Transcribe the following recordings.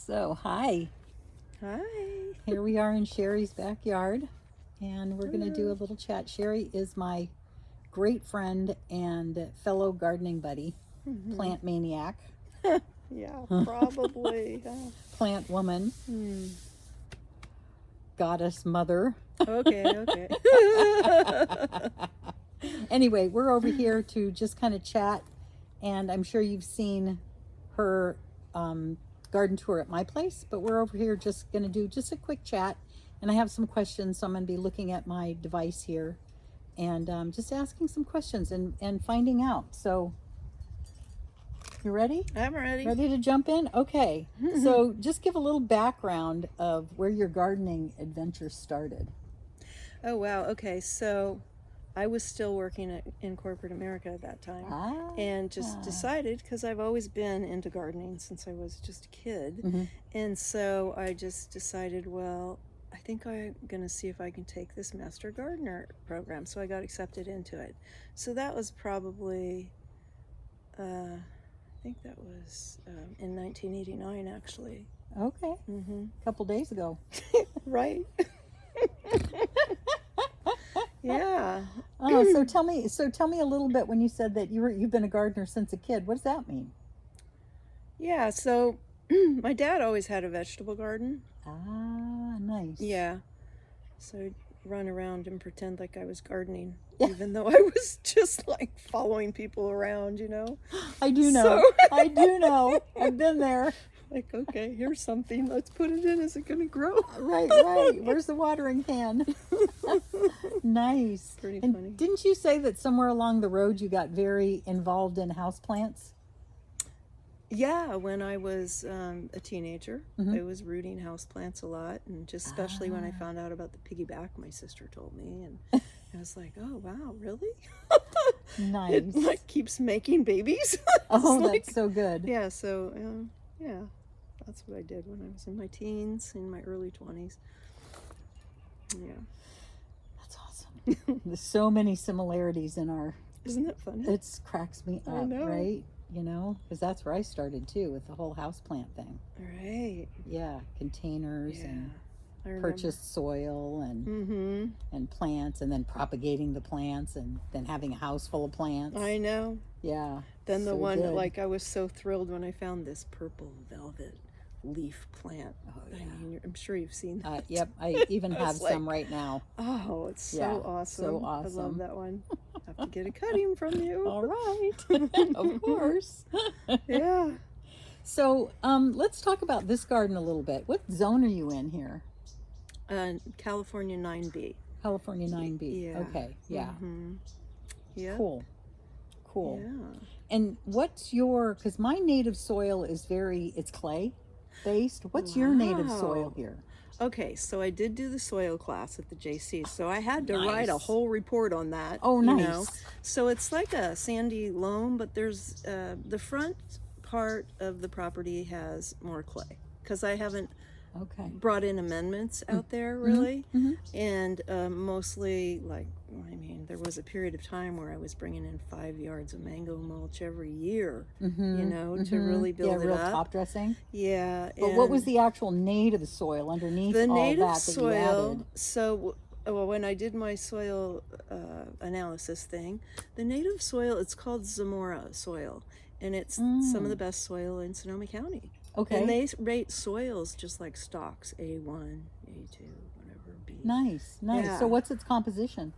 So, hi. Hi. Here we are in Sherry's backyard, and we're going to do a little chat. Sherry is my great friend and fellow gardening buddy, plant maniac, Yeah, probably. plant woman, Hmm. goddess mother. Okay. Anyway, we're over here to just kind of chat, and I'm sure you've seen her garden tour at my place, but we're over here just going to do just a quick chat, and I have some questions, so I'm going to be looking at my device here and just asking some questions and finding out. So, you ready? I'm ready. Ready to jump in? Okay. So, just give a little background of where your gardening adventure started. Oh, wow. Okay, so I was still working in corporate America at that time. And just decided, because I've always been into gardening since I was just a kid. And so I just decided, well, I think I'm going to see if I can take this Master Gardener program. So I got accepted into it. So that was probably, I think that was in 1989, actually. Okay. A couple days ago. Right. Yeah. Oh, so tell me a little bit when you said that you've been a gardener since a kid. What does that mean? Yeah, so my dad always had a vegetable garden. Ah, nice. Yeah. So I'd run around and pretend like I was gardening, even though I was just like following people around, you know? I do know. I do know. I've been there. Like, okay, here's something. Let's put it in. Is it going to grow? Right. Where's the watering can? Nice. Pretty and funny. Didn't you say that somewhere along the road you got very involved in houseplants? Yeah, when I was a teenager, I was rooting houseplants a lot, and just especially when I found out about the piggyback, my sister told me, and I was like, oh, wow, really? Nice. It like keeps making babies. Oh, like, that's so good. Yeah, so yeah, that's what I did when I was in my teens, in my early 20s. Yeah. That's awesome. There's so many similarities in our... Isn't that funny? It cracks me up, I know. right? You know, because that's where I started too, with the whole houseplant thing. Right. Yeah, containers and I remember. purchased soil and plants, and then propagating the plants, and then having a house full of plants. I know. Yeah. Then the so one, good. like, I was so thrilled when I found this purple velvet leaf plant. Oh, yeah. I mean, I'm sure you've seen that. Yep, I even have like, some right now. Oh, it's so Yeah, awesome. so awesome. I love that one. Have to get a cutting from you. All right. Of course. Yeah. So let's talk about this garden a little bit. What zone are you in here? California 9B. California 9B. Yeah. Okay, yeah. Yeah. Cool. Yeah. And what's your, because my native soil is it's clay based. What's your native soil here? Okay, so I did do the soil class at the JC, so I had to write a whole report on that. Oh, nice. You know? So it's like a sandy loam, but there's the front part of the property has more clay, because I haven't brought in amendments out there really. And mostly, like, I mean, there was a period of time where I was bringing in 5 yards of mango mulch every year, you know, to really build it real up. top dressing. Yeah. But what was the actual native soil underneath the all native that soil? you added? So, well, when I did my soil analysis thing, the native soil, it's called Zamora soil, and it's some of the best soil in Sonoma County. Okay. And they rate soils just like stocks, A1, A2, whatever, B. Nice. Yeah. So what's its composition?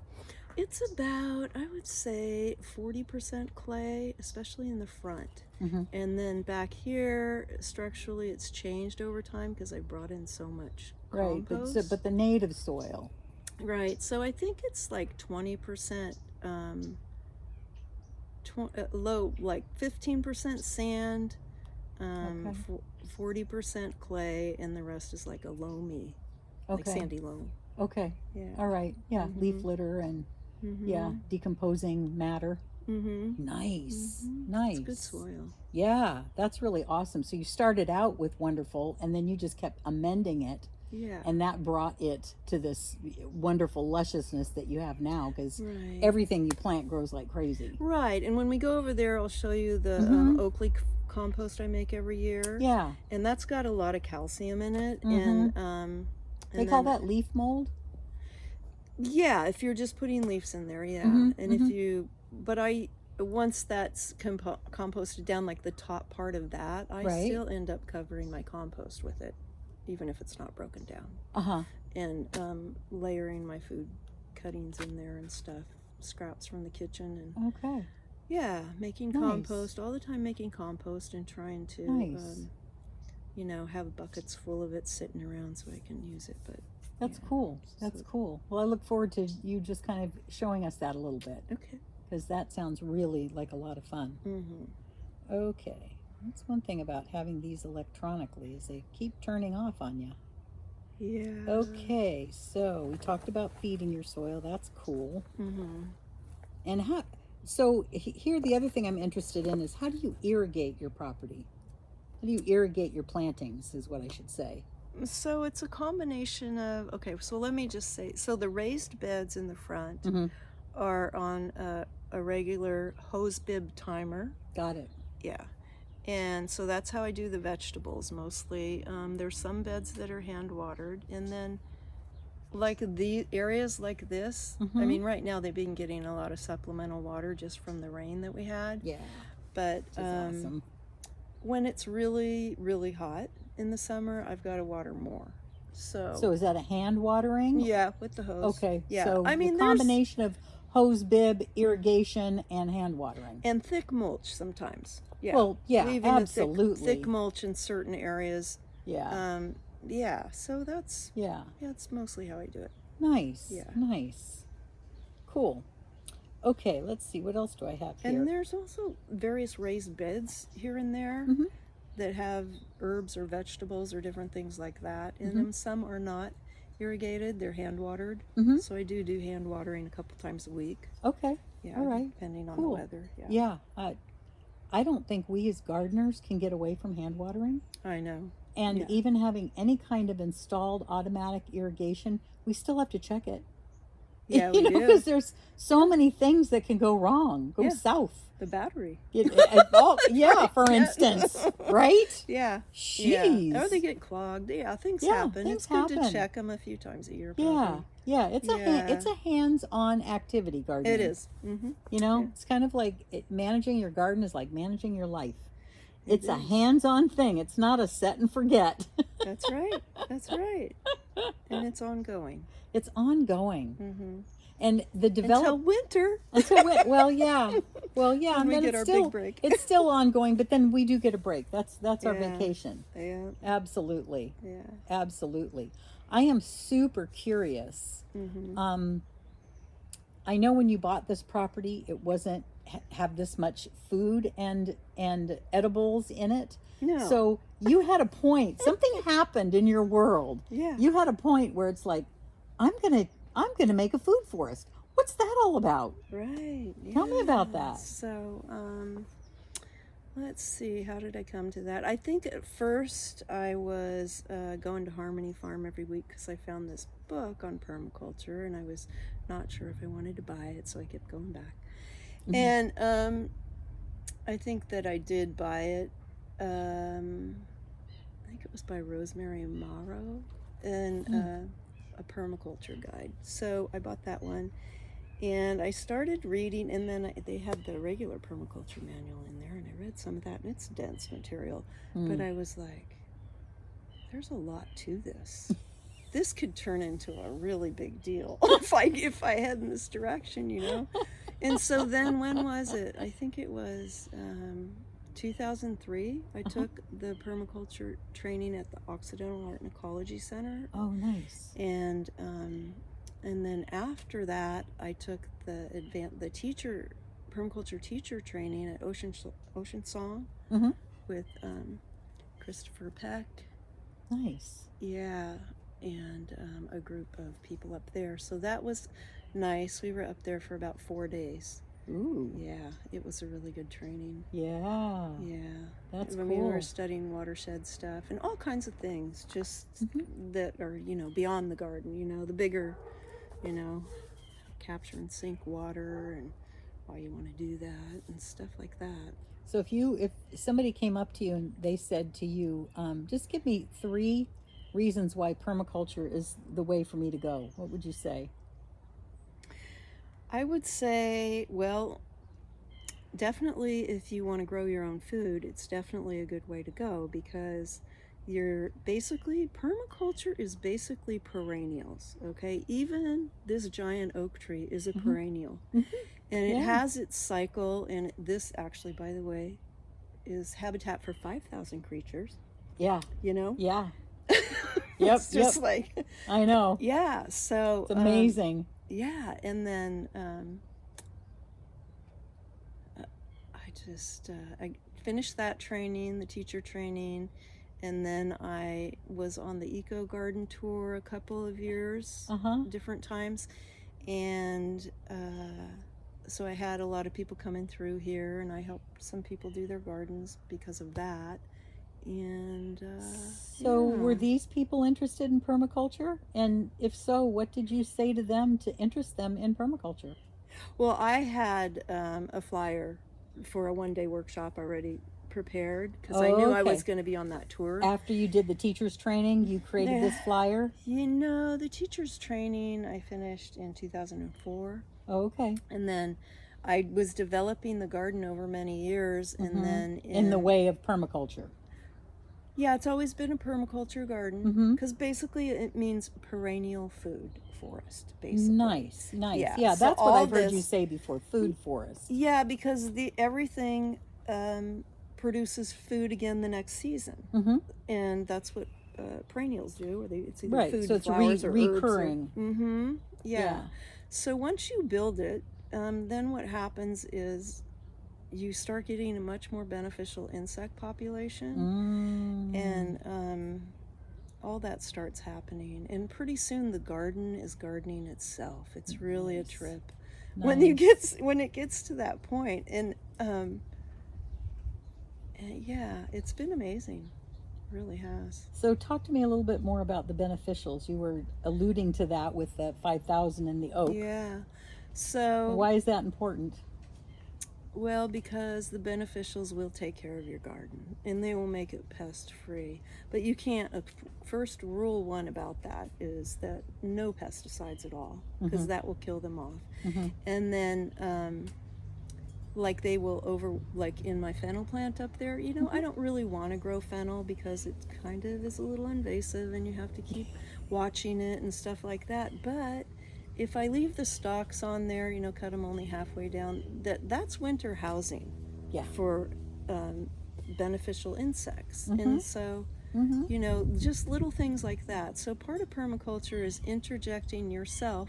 It's about, I would say, 40% clay, especially in the front. And then back here, structurally, it's changed over time because I brought in so much compost. Right, but the native soil. Right, so I think it's like 20%, low, like 15% sand, 40% clay, and the rest is like a loamy, like sandy loam. Okay. Yeah. All right. Yeah. Leaf litter and decomposing matter. Nice. Nice. It's good soil. Yeah, that's really awesome. So you started out with wonderful, and then you just kept amending it. Yeah. And that brought it to this wonderful lusciousness that you have now, because everything you plant grows like crazy. Right. And when we go over there, I'll show you the Oakley compost I make every year. Yeah. And that's got a lot of calcium in it. They call that leaf mold? Yeah, if you're just putting leaves in there, yeah. And if you, but once that's composted down, like the top part of that, I still end up covering my compost with it, even if it's not broken down. And layering my food cuttings in there and stuff, scraps from the kitchen, and yeah, making compost all the time, making compost and trying to you know, have buckets full of it sitting around so I can use it. But that's cool. That's cool. Well, I look forward to you just kind of showing us that a little bit. Okay. Because that sounds really like a lot of fun. Okay. That's one thing about having these electronically is they keep turning off on you. Yeah. Okay, so we talked about feeding your soil. That's cool. And how? So here, the other thing I'm interested in is how do you irrigate your property? How do you irrigate your plantings? Is what I should say. So it's a combination of, okay, so let me just say, so the raised beds in the front are on a regular hose bib timer. Got it. Yeah. And so that's how I do the vegetables mostly. There's some beds that are hand watered, and then like the areas like this, I mean, right now they've been getting a lot of supplemental water just from the rain that we had. Yeah. But awesome. When it's really, really hot in the summer, I've got to water more. So is that a hand watering? Yeah, with the hose. Okay. Yeah. So I mean, the combination of hose bib, irrigation, and hand watering. And thick mulch sometimes. Yeah. Well, yeah, leaving absolutely. The thick mulch in certain areas. Yeah. Yeah. So that's that's mostly how I do it. Nice. Yeah. Nice. Cool. Okay, let's see. What else do I have here? And there's also various raised beds here and there that have herbs or vegetables or different things like that in them. Some are not irrigated; they're hand watered. So I do hand watering a couple times a week. Okay. Yeah. All right. Depending on the weather. Yeah. I don't think we as gardeners can get away from hand watering. I know. And even having any kind of installed automatic irrigation, we still have to check it. Yeah, we do. Because there's so many things that can go wrong, go south. The battery. For instance, right? Yeah. Jeez. Yeah. Or they get clogged. Yeah, things happen. It's good to check them a few times a year. Probably. Yeah. It's a hands-on activity, gardening. It is. You know, it's kind of like managing your garden is like managing your life. It's a hands-on thing. It's not a set and forget. That's right. That's right. And it's ongoing. It's ongoing. And the until winter. Well, yeah. And then get our big break. It's still ongoing, but then we do get a break. That's our vacation. Yeah. Absolutely. Yeah. Absolutely. I am super curious. I know when you bought this property, it wasn't have this much food and edibles in it. No. So you had a point. Something happened in your world. Yeah. You had a point where it's like, I'm gonna make a food forest. What's that all about? Right. Yeah. Tell me about that. So, let's see. How did I come to that? I think at first I was going to Harmony Farm every week because I found this book on permaculture, and I was not sure if I wanted to buy it, so I kept going back. And I think that I did buy it. I think it was by Rosemary Morrow, and a permaculture guide. So I bought that one, and I started reading, and then they had the regular permaculture manual in there, and I read some of that, and it's dense material. But I was like, there's a lot to this. This could turn into a really big deal if I head in this direction, you know. And so then, when was it? I think it was 2003. I took the permaculture training at the Occidental Art and Ecology Center. Oh, nice. And then after that, I took the permaculture teacher training at Ocean Song with Christopher Peck. Nice. Yeah, and a group of people up there. So that was nice. We were up there for about 4 days. Ooh. Yeah, it was a really good training. Yeah. Yeah. That's I cool. mean, we were studying watershed stuff and all kinds of things, just that are, beyond the garden, the bigger, capture and sink water and why you want to do that and stuff like that. So if somebody came up to you and they said to you, just give me 3 reasons why permaculture is the way for me to go, what would you say? I would say, well, definitely if you want to grow your own food, it's definitely a good way to go, because permaculture is basically perennials, okay? Even this giant oak tree is a perennial. And it has its cycle, and this actually, by the way, is habitat for 5,000 creatures. Yeah. You know? Yeah. It's just like, I know. yeah, so it's amazing. Yeah, and then I finished that training, the teacher training, and then I was on the eco garden tour a couple of years, different times, and so I had a lot of people coming through here, and I helped some people do their gardens because of that. And so were these people interested in permaculture? And if so, what did you say to them to interest them in permaculture? Well, I had a flyer for a one-day workshop already prepared, because I knew I was going to be on that tour. After you did the teacher's training, you created this flyer? You know, the teacher's training I finished in 2004. Okay. And then I was developing the garden over many years, and then in the way of permaculture. Yeah, it's always been a permaculture garden, because basically it means perennial food forest, basically. Nice. Yeah, so that's what I've heard you say before, food forest. Yeah, because everything produces food again the next season, and that's what perennials do. Or it's either food, so it's flowers, or recurring. Herbs. Yeah. So once you build it, then what happens is you start getting a much more beneficial insect population, and all that starts happening, and pretty soon the garden is gardening itself. It's really a trip when it gets to that point. And yeah, it's been amazing. It really has. So talk to me a little bit more about the beneficials. You were alluding to that with the 5,000 in the oak. Yeah. So why is that important? Well, because the beneficials will take care of your garden, and they will make it pest free. But you can't, first rule 1 about that is that no pesticides at all, because that will kill them off. And then like they will like in my fennel plant up there, you know, I don't really want to grow fennel because it kind of is a little invasive, and you have to keep watching it and stuff like that. But if I leave the stalks on there, you know, cut them only halfway down, that's winter housing for beneficial insects. And so, you know, just little things like that. So part of permaculture is interjecting yourself.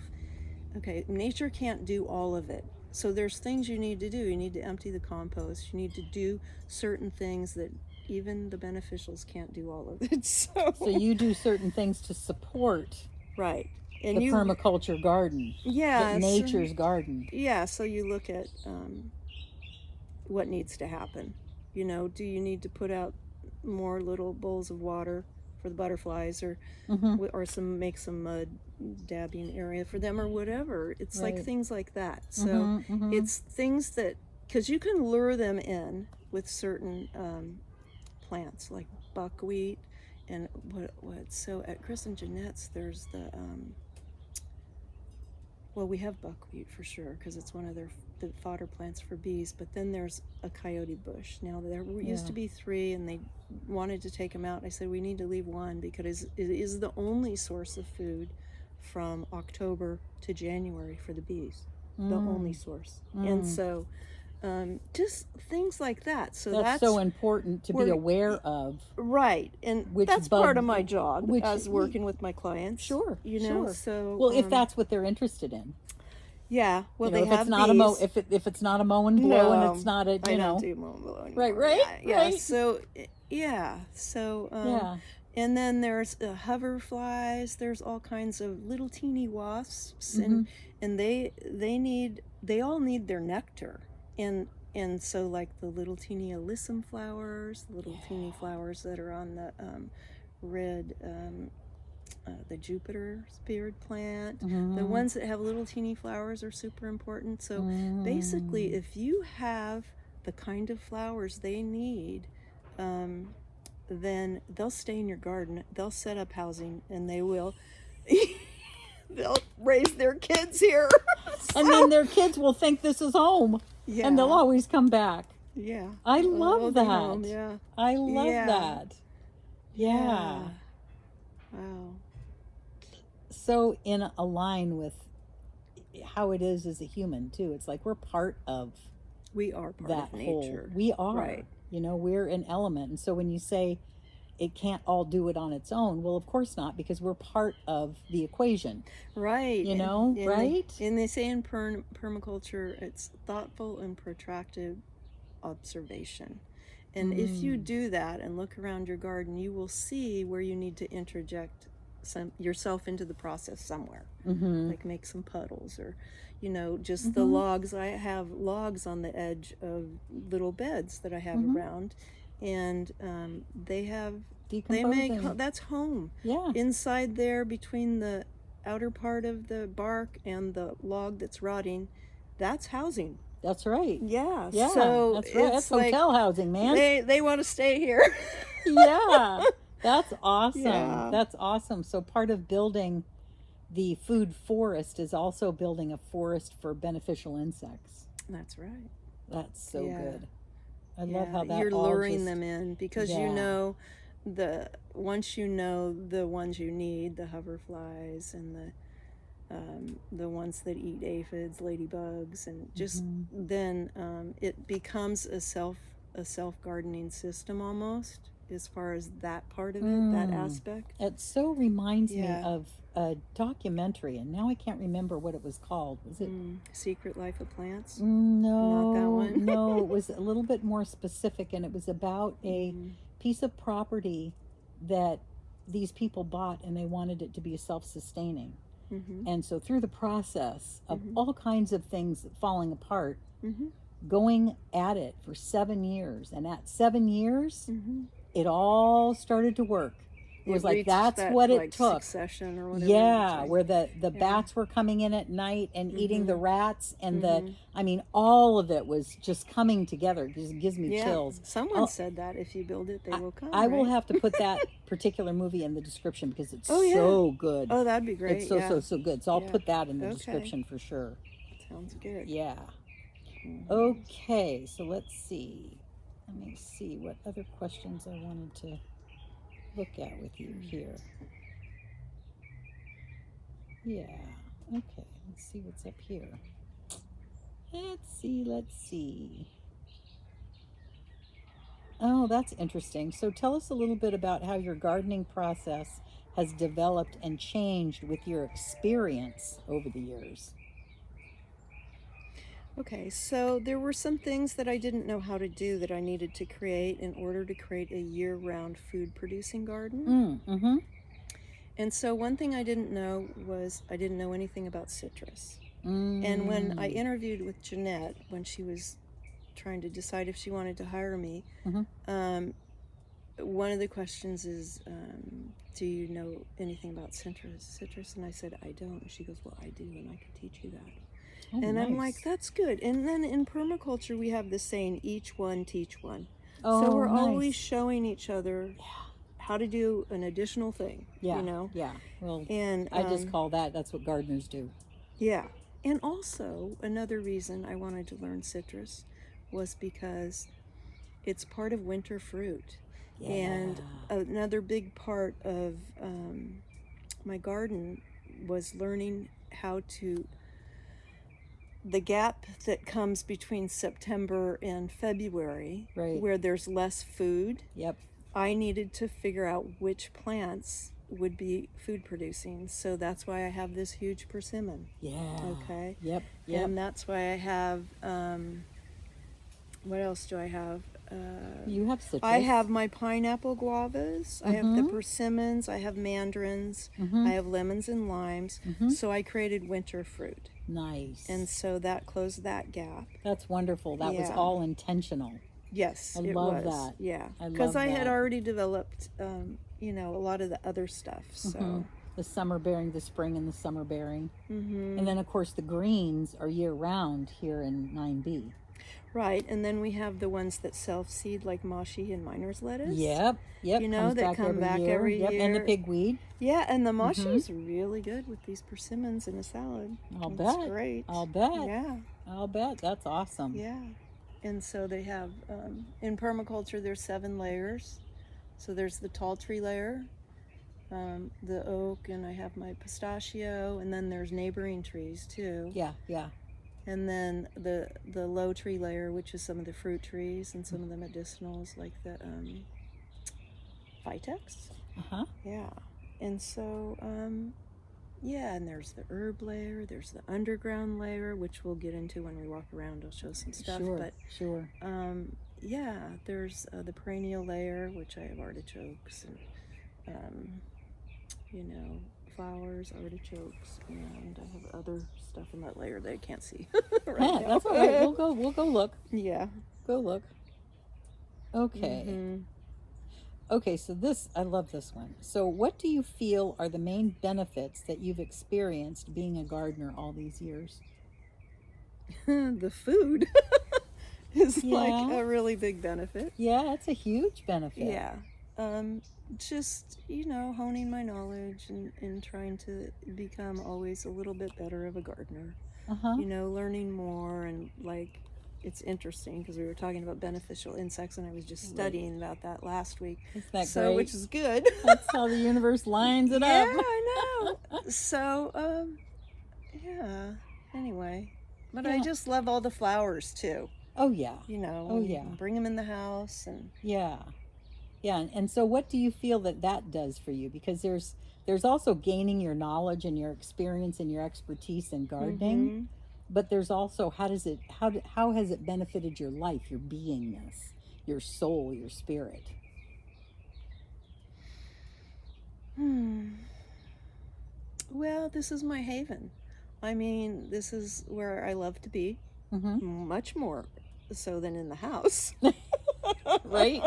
Okay, nature can't do all of it. So there's things you need to do. You need to empty the compost. You need to do certain things that even the beneficials can't do all of it. So you do certain things to support. Right. And the permaculture garden, nature's garden. Yeah, so you look at what needs to happen. You know, do you need to put out more little bowls of water for the butterflies, or make some mud dabbing area for them, or whatever? It's like things like that. So it's things that, because you can lure them in with certain plants like buckwheat. And so at Chris and Jeanette's, there's the well, we have buckwheat for sure, because it's one of the fodder plants for bees. But then there's a coyote bush. Now there used to be 3, and they wanted to take them out. I said we need to leave 1 because it is the only source of food from October to January for the bees. The only source. And so just things like that. So that's so important to be aware of. Right. And that's part of my job as working with my clients. Sure. You know, so well, if that's what they're interested in. Yeah. Well, you know, if it's not if it's not a mow and blow, and it's not a I don't do mow and blow anymore. Right. Yeah. So and then there's hoverflies. There's all kinds of little teeny wasps, and they all need their nectar. And so, like the little teeny alyssum flowers, little teeny flowers that are on the red, the Jupiter beard plant, the ones that have little teeny flowers are super important. So basically, if you have the kind of flowers they need, then they'll stay in your garden. They'll set up housing, and they will. They'll raise their kids here. And then their kids will think this is home. Yeah. And they'll always come back. Yeah. I love that. Home, yeah. I love Yeah. that. Yeah. Wow. So in a line with how it is as a human too. It's like we're part of We are part that of whole. nature. We are. Right. You know, we're an element. And so when you say it can't all do it on its own, well, of course not, because we're part of the equation. Right. You know, right? And they say in permaculture, it's thoughtful and protracted observation. And if you do that and look around your garden, you will see where you need to interject yourself into the process somewhere. Like make some puddles, or just the logs. I have logs on the edge of little beds that I have around, and they make that's home. Yeah. Inside there, between the outer part of the bark and the log that's rotting, that's housing. That's right. Yeah. Yeah. So that's right. That's like hotel housing, man. They want to stay here. Yeah. That's awesome. Yeah. That's awesome. So part of building the food forest is also building a forest for beneficial insects. That's right. That's so Yeah. good. I love how that you're all luring just, them in, because once you know the ones you need, the hoverflies and the ones that eat aphids, ladybugs, and just then it becomes a self gardening system almost, as far as that part of it, that aspect. It so reminds me of a documentary, and now I can't remember what it was called. Was it Secret Life of Plants? No, Not that one. No, it was a little bit more specific, and it was about a piece of property that these people bought, and they wanted it to be self-sustaining. And so through the process of all kinds of things falling apart, going at it for 7 years, and at 7 years, it all started to work. It was like that's what it took. Succession or whatever. Yeah, where the bats were coming in at night and eating the rats, and all of it was just coming together. It just gives me chills. Someone said that if you build it, they will come. I will have to put that particular movie in the description, because it's so good. Oh, that'd be great. It's so good. So I'll put that in the description for sure. Sounds good. Yeah. Okay, so let's see. Let me see what other questions I wanted to look at with you here. Yeah. Okay, let's see what's up here. Let's see. Oh, that's interesting. So tell us a little bit about how your gardening process has developed and changed with your experience over the years. Okay, so there were some things that I didn't know how to do that I needed to create in order to create a year-round food-producing garden. And so one thing I didn't know was I didn't know anything about citrus. And when I interviewed with Jeanette, when she was trying to decide if she wanted to hire me, one of the questions is, do you know anything about citrus? And I said, I don't. And she goes, well, I do, and I can teach you that. Oh, and nice. I'm like, that's good. And then in permaculture, we have the saying, each one, teach one. Oh, so we're nice. always showing each other how to do an additional thing, Yeah. you know? Yeah. Well, And I just call that's what gardeners do. yeah. And also, another reason I wanted to learn citrus was because it's part of winter fruit. Yeah. And another big part of my garden was learning how to, the gap that comes between September and February, where there's less food. Yep. I needed to figure out which plants would be food producing. So that's why I have this huge persimmon. Yeah. Okay. Yep. And that's why I have, what else do I have? You have citrus. I have my pineapple guavas, I have the persimmons, I have mandarins, I have lemons and limes. So I created winter fruit. Nice. And so that closed that gap. That's wonderful. That was all intentional. Yes, I it love was. that. Yeah, I because love I had that. already developed, a lot of the other stuff. So The summer bearing, the spring, and the summer bearing. And then, of course, the greens are year round here in 9B. Right, and then we have the ones that self-seed, like mashi and miner's lettuce. Yep. You know, Comes that back come every back year. every Yep. year. And the pigweed. Yeah, and the mashi is really good with these persimmons in a salad. I'll It's bet. great. I'll bet. Yeah. I'll bet. That's awesome. Yeah. And so they have, in permaculture, there's 7 layers. So there's the tall tree layer, the oak, and I have my pistachio, and then there's neighboring trees too. Yeah. Yeah. And then the low tree layer, which is some of the fruit trees and some of the medicinals, like the Vitex. Yeah. And so, yeah, and there's the herb layer, there's the underground layer, which we'll get into when we walk around. I'll show some stuff. Sure. But Sure. yeah, there's the perennial layer, which I have artichokes and, you know, flowers, artichokes, and I have other stuff in that layer that I can't see right now. That's all right. We'll go look. Yeah. Go look. Okay. Okay, so I love this one. So what do you feel are the main benefits that you've experienced being a gardener all these years? The food is like a really big benefit. Yeah, it's a huge benefit. Yeah. Just, you know, honing my knowledge and trying to become always a little bit better of a gardener. You know, learning more, and like, it's interesting because we were talking about beneficial insects, and I was just studying about that last week. Isn't that so great? Which is good. That's how the universe lines it up. Yeah, I know. So, yeah. Anyway, but I just love all the flowers too. Oh yeah. You know. Oh yeah. Bring them in the house and. Yeah. Yeah, and so what do you feel that does for you? Because there's also gaining your knowledge and your experience and your expertise in gardening, but there's also how has it benefited your life, your beingness, your soul, your spirit? Well, this is my haven. I mean, this is where I love to be, much more so than in the house. Right?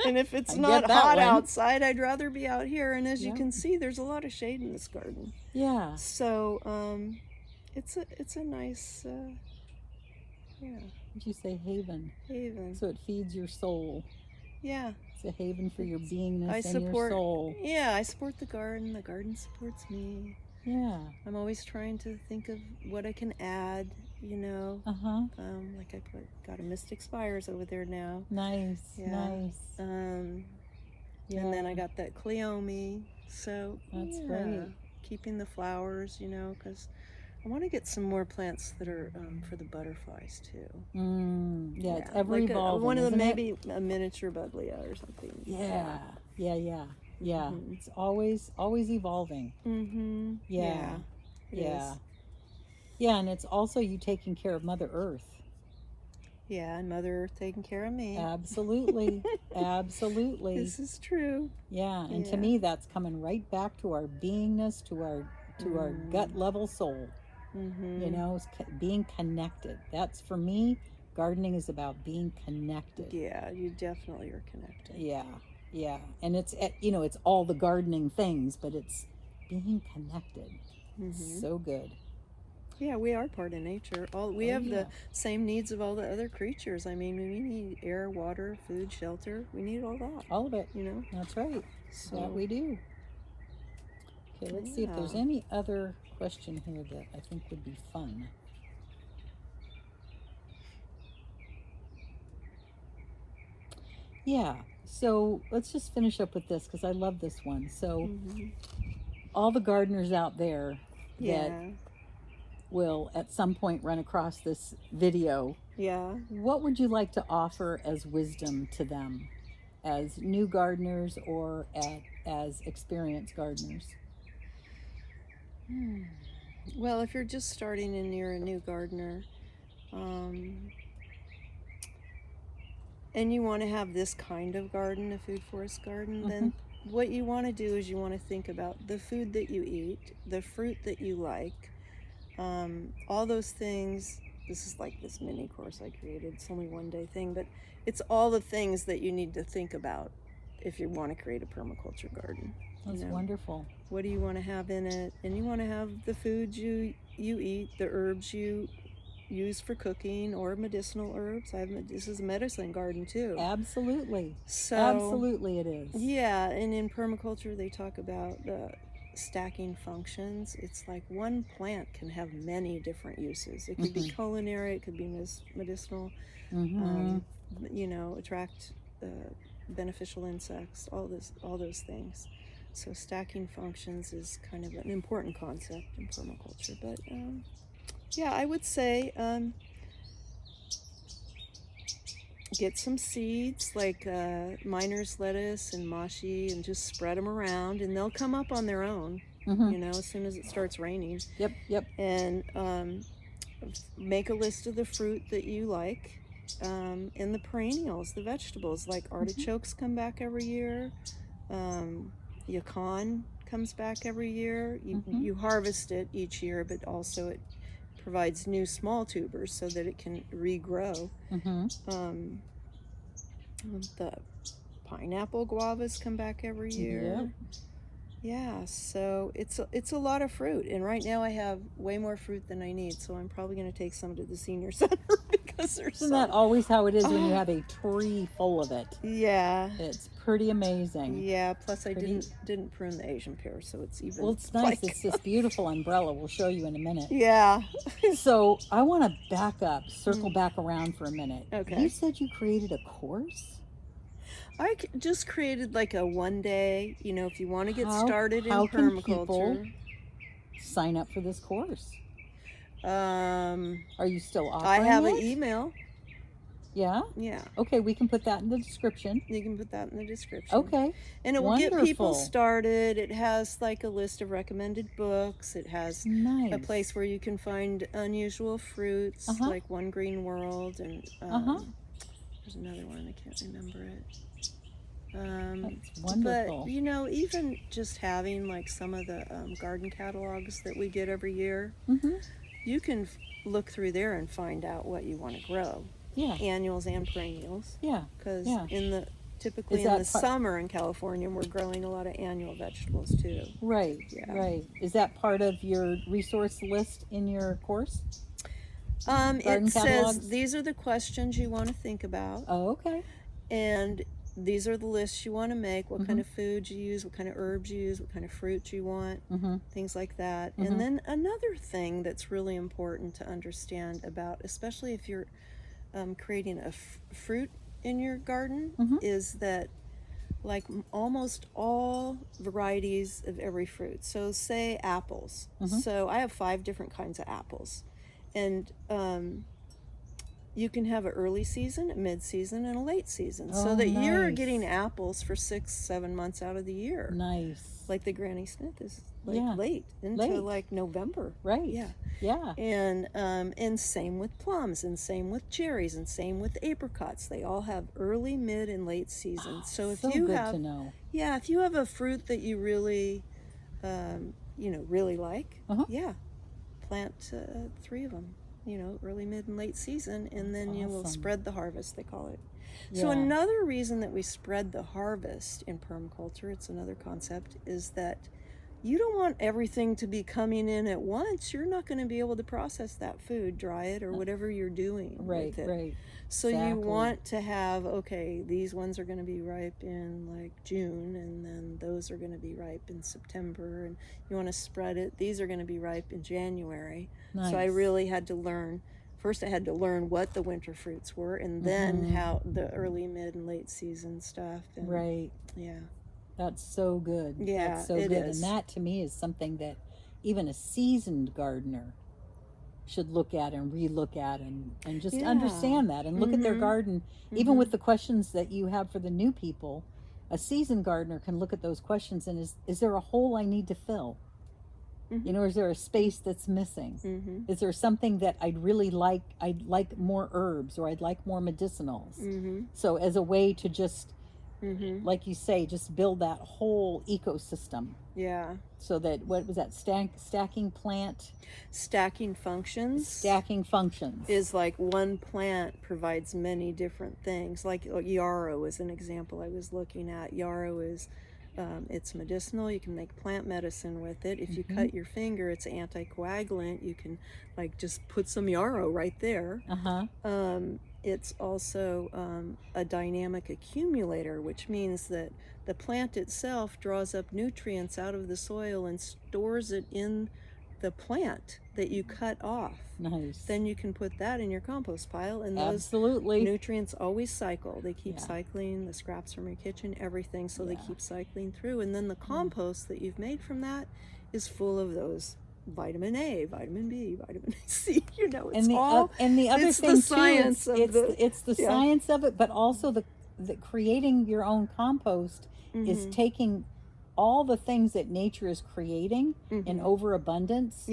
And if it's not hot outside, I'd rather be out here. And as you can see, there's a lot of shade in this garden. Yeah. So, it's a nice, yeah. Would you say haven? Haven. So it feeds your soul. Yeah. It's a haven for your beingness and your soul. Yeah, I support the garden. The garden supports me. Yeah. I'm always trying to think of what I can add, you know. Like I got a Mystic Spires over there now. Nice. Yeah. Nice. And then I got that Cleome. So that's great. Keeping the flowers, you know, because I want to get some more plants that are for the butterflies too. Yeah, it's ever like evolving. One of them, maybe a miniature buddleia or something. Yeah. It's always evolving. Yeah. Yeah, and it's also you taking care of Mother Earth. Yeah, and Mother Earth taking care of me. Absolutely. Absolutely. This is true. Yeah, and to me that's coming right back to our beingness, to our gut level soul. You know, being connected. That's, for me, gardening is about being connected. Yeah, you definitely are connected. Yeah. And it's, you know, it's all the gardening things, but it's being connected. So good. Yeah, we are part of nature. We have the same needs of all the other creatures. I mean, we need air, water, food, shelter. We need all that. All of it. You know? That's right. So, that we do. Okay, let's see if there's any other question here that I think would be fun. Yeah, so let's just finish up with this because I love this one. So all the gardeners out there that will at some point run across this video, what would you like to offer as wisdom to them as new gardeners or as experienced gardeners? Well, if you're just starting and you're a new gardener, and you want to have this kind of garden, a food forest garden, then what you want to do is you want to think about the food that you eat, the fruit that you like, all those things. This is like this mini course I created. It's only one day thing, but it's all the things that you need to think about if you want to create a permaculture garden. That's wonderful. What do you want to have in it? And you want to have the foods you eat, the herbs you use for cooking or medicinal herbs. This is a medicine garden too. Absolutely. So Absolutely it is. yeah, and in permaculture they talk about the stacking functions. It's like one plant can have many different uses. It could be culinary, it could be medicinal, attract beneficial insects, all those things. So stacking functions is kind of an important concept in permaculture. But yeah, I would say get some seeds like miner's lettuce and mashi, and just spread them around, and they'll come up on their own. As soon as it starts raining. Yep. And make a list of the fruit that you like, and the perennials, the vegetables, like artichokes come back every year. Yacon comes back every year. You harvest it each year, but also it provides new small tubers so that it can regrow. The pineapple, guavas come back every year. Yeah, so it's a lot of fruit, and right now I have way more fruit than I need, so I'm probably going to take some to the senior center because there's Isn't that always how it is when you have a tree full of it? Yeah, it's pretty amazing. Yeah, plus I didn't prune the Asian pear, so it's even. Well, it's nice. It's this beautiful umbrella. We'll show you in a minute. Yeah. So I want to back up, circle back around for a minute. Okay. You said you created a course? I just created like a one day, if you want to get started in how can permaculture. People sign up for this course? Are you still offering I have it? an email. Yeah? Yeah. Okay, we can put that in the description. You can put that in the description. Okay. And it will get people started. It has like a list of recommended books. It has a place where you can find unusual fruits, like One Green World, and there's another one, I can't remember it. That's wonderful. But even just having like some of the garden catalogs that we get every year, you can look through there and find out what you want to grow. Yeah. Annuals and perennials. Yeah. Because typically in the summer in California, we're growing a lot of annual vegetables too. Right. Yeah. Right. Is that part of your resource list in your course? It says these are the questions you want to think about. Oh, okay. And these are the lists you want to make, what kind of foods you use, what kind of herbs you use, what kind of fruits you want, things like that. And then another thing that's really important to understand about, especially if you're creating a fruit in your garden, is that like almost all varieties of every fruit. So say apples. So I have 5 different kinds of apples. And you can have an early season, a mid-season, and a late season, so that you're getting apples for 6-7 months out of the year. Nice. Like the Granny Smith is late into like November. Right. Yeah. Yeah. And same with plums, and same with cherries, and same with apricots. They all have early, mid, and late season. So if you have, if you have a fruit that you really, really like, plant 3 of them. Early, mid, and late season, and then you will spread the harvest, they call it. Yeah. So another reason that we spread the harvest in permaculture, it's another concept, is that you don't want everything to be coming in at once. You're not going to be able to process that food, dry it, or whatever you're doing with it. Right. So you want to have, these ones are going to be ripe in like June, and then those are going to be ripe in September, and you want to spread it. These are going to be ripe in January. Nice. So I really had to learn. First, I had to learn what the winter fruits were, and then how the early, mid, and late season stuff. And, right. Yeah. That's so good. Yeah, that's so good. And that to me is something that even a seasoned gardener should look at and relook at and just understand that and look at their garden. Even with the questions that you have for the new people, a seasoned gardener can look at those questions and is there a hole I need to fill? Is there a space that's missing? Is there something that I'd like more herbs, or I'd like more medicinals? So as a way to just like you say, just build that whole ecosystem. Yeah. So that, what was that, stacking plant? Stacking functions. Stacking functions. Is like one plant provides many different things. Like yarrow is an example I was looking at. Yarrow is it's medicinal. You can make plant medicine with it. If you cut your finger, it's anticoagulant. You can like just put some yarrow right there. It's also a dynamic accumulator, which means that the plant itself draws up nutrients out of the soil and stores it in the plant that you cut off. Nice. Then you can put that in your compost pile, and those Absolutely. nutrients always cycle. They keep cycling, the scraps from your kitchen, everything, so they keep cycling through. And then the compost that you've made from that is full of those vitamin A, vitamin B, vitamin C. You know, it's all and the other it's thing the science too, it's the science of it, but also the creating your own compost is taking all the things that nature is creating in overabundance,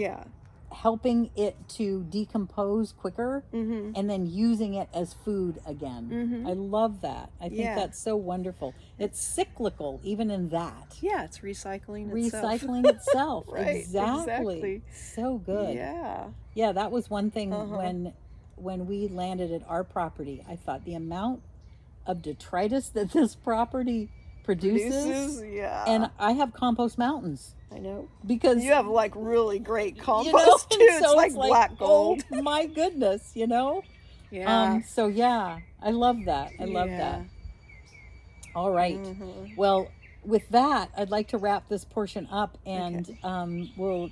helping it to decompose quicker, and then using it as food again. I love that. I think that's so wonderful. It's cyclical, even in that. Yeah, it's recycling itself. Right, exactly. So good. Yeah, that was one thing when we landed at our property. I thought the amount of detritus that this property produces, and I have compost mountains. I know, because you have like really great compost too. It's so like black gold. Oh my goodness, you know. So yeah, I love that. I love that. All right. Well, with that, I'd like to wrap this portion up, and we'll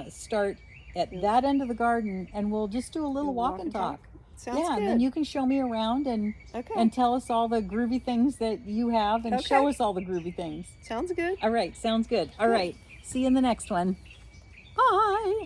start at that end of the garden, and we'll just do a little walk and talk. Sounds good. And then you can show me around and tell us all the groovy things that you have, and show us all the groovy things. Sounds good. All right, sounds good. All right, see you in the next one. Bye.